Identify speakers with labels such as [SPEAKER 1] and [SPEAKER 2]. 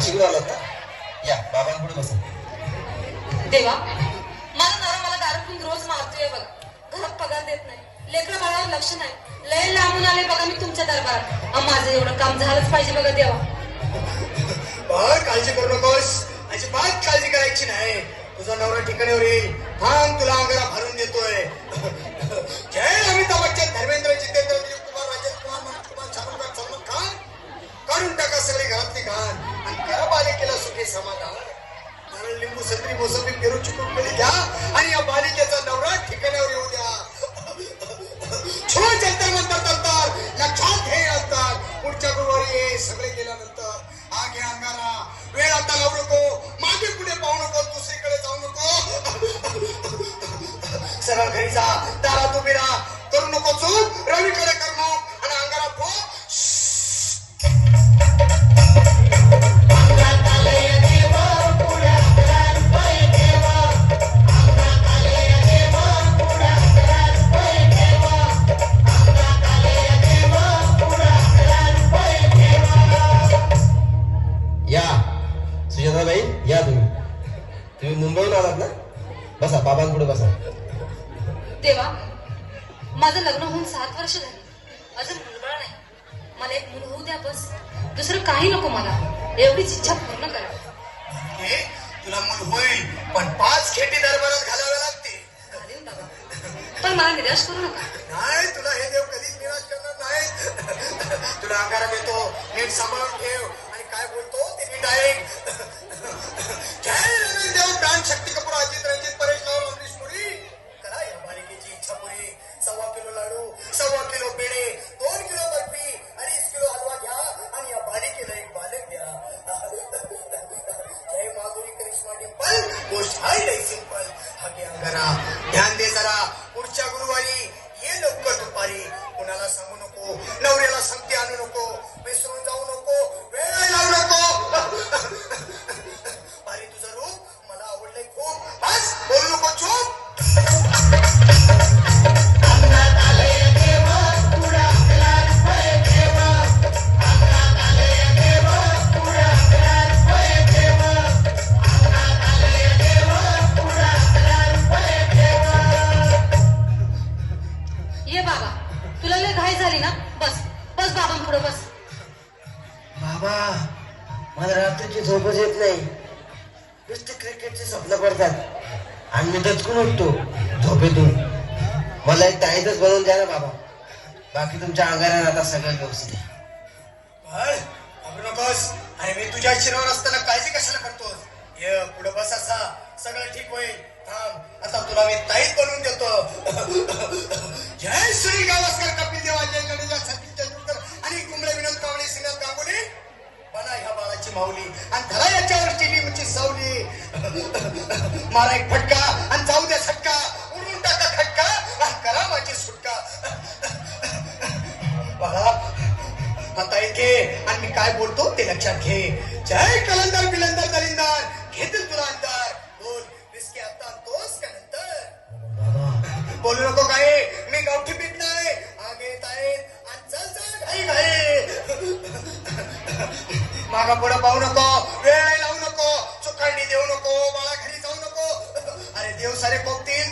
[SPEAKER 1] नाशिकहून आलात ना? या बाबांपुढे बसा.
[SPEAKER 2] देवा, माझा नवरा मला दारू पिऊन रोज मारतोय बघा. घरात पगार देत नाही, लेकरं बाळावर लक्ष नाही. लय लांबून आले बघा मी तुमच्या दरबारात. माझं एवढं काम झालंच पाहिजे बघा देवा.
[SPEAKER 3] काळजी करू नकोस, अजिबात काळजी करायची नाही. तुझा नवरा ठिकाणीवर येईल. थांब, तुला अंगारा भरून देतोय. जय अमिताभ बच्चन, धर्मेंद्र, जितेंद्र, दिलीप कुमार, राजेश कुमार, मनोज कुमार, शाहरुख खान, सलमान खान. काढून टाका सगळी घरातली घाण आणि करा बालिकेला सुखी समाधान. नारळ, लिंबू, संत्री, मोसंबी, पेरू, चिकून केली घ्या आणि या बालिकेचा नवरा ठिकाणावर येऊ द्या. छो जंतर मंतर तंतर लक्षात घे नंतर. पुढच्या गुरुवारी ये. सगळे गेल्यानंतर हा घे अंगारा. वेळ आता लावू नको, मागे पुढे पाहू नको, दुसरीकडे जाऊ नको. सरळ घरी जा, दारात उभी राहा. करू नको चूक, रवीकडे कर मग आणि अंगारा फो.
[SPEAKER 1] या सुजाताबाई, या तुम्ही मुंबईहून आलात ना? बसा, बाबांपुढे बसा.
[SPEAKER 2] देवा, माझं लग्न होऊन 7 वर्ष झाली, अजून मुलबाळ नाही. मला एक मुल होऊ द्या बस. दुसरं काही नको मला. एवढीच इच्छा पूर्ण करा.
[SPEAKER 3] तुला मूल होईल, पण 5 खेटी दरबारात घालाव्या लागते.
[SPEAKER 2] घालीन बाबा, पण मला निराश करू नका.
[SPEAKER 3] नाही, तुला हे देव कधीच निराश करणार नाही. तुला अंगारा देतो, नीट सांभाळून ठेव आणि काय बोलतो ते नीट ऐक. जय देव, प्राण, शक्ती कपूर, अजित, रंजित, परेश राव, अमरीश पुरी. करा या बालिकेची इच्छा पुरी. 1.25 किलो लाडू, 1.25 किलो पेढे, 2 किलो बर्फी, 2.5 किलो हलवा घ्या आणि या बालिकेला एक बालक द्या. जय माधुरी करिश्मा डिंपल, गोष्ट आहे लई सिंपल. हा घे अंगारा, ध्यान दे जरा. पुढच्या गुरुवारी ये लवकर दुपारी. कुणाला सांगू नको, नवऱ्याला संगती आणू नको, विसरून जाऊ नको, वेळ लावू नको. भारी तुझं रूप मला आवडलंय खूप. बस बोलू नको, चूप.
[SPEAKER 2] ये बाबा, तुला लय घाई झाली ना? बस बस बाबांपुढे बस.
[SPEAKER 1] बाबा, मला रात्रीची झोपच येत नाही. नुसते क्रिकेटचे स्वप्न पडतात आणि मी दचकून उठतो झोपेतून. मला एक ताईतच बनवून द्या ना बाबा. बाकी तुमच्या अंगारात आता सगळं व्यवस्थित आहे.
[SPEAKER 3] घाबरू नकोस. आणि मी तुझ्या शिरावर असताना काळजी कशाला करतोस? ये पुढे बस, असा सगळं ठीक होईल. थांब, आता तुला मी ताईत बनवून देतो. जय श्री गावस्कर, कपिल देव, अजय जडेजा, सचिन तेंडुलकर आणि कुंबळे, विनोद कावळे, श्रीनाथ गांगुली. बना ह्या बाळाची माऊली आणि धरा याच्यावर टिलीची सावली. मारा एक फटका आणि जाऊ द्या सटका. उडून टाका खटका, करा माझी सुटका. बाळा, आता घे आणि मी काय बोलतो ते लक्षात घे. जय कलंदर, बिलंदर, दलिंदर, घेतील तुला अंतर. बोल, विस्की आता आणतोस का नंतर? बोलू नको काय, मी गावठी पीत नाही. आगे येत आहेत आणि चल चल घाई घाई. मागा पुढे पाहू नको, वेळ लावू नको, चुकांडी देऊ नको, बाळा घरी जाऊ नको. अरे देव सारे कोपतील.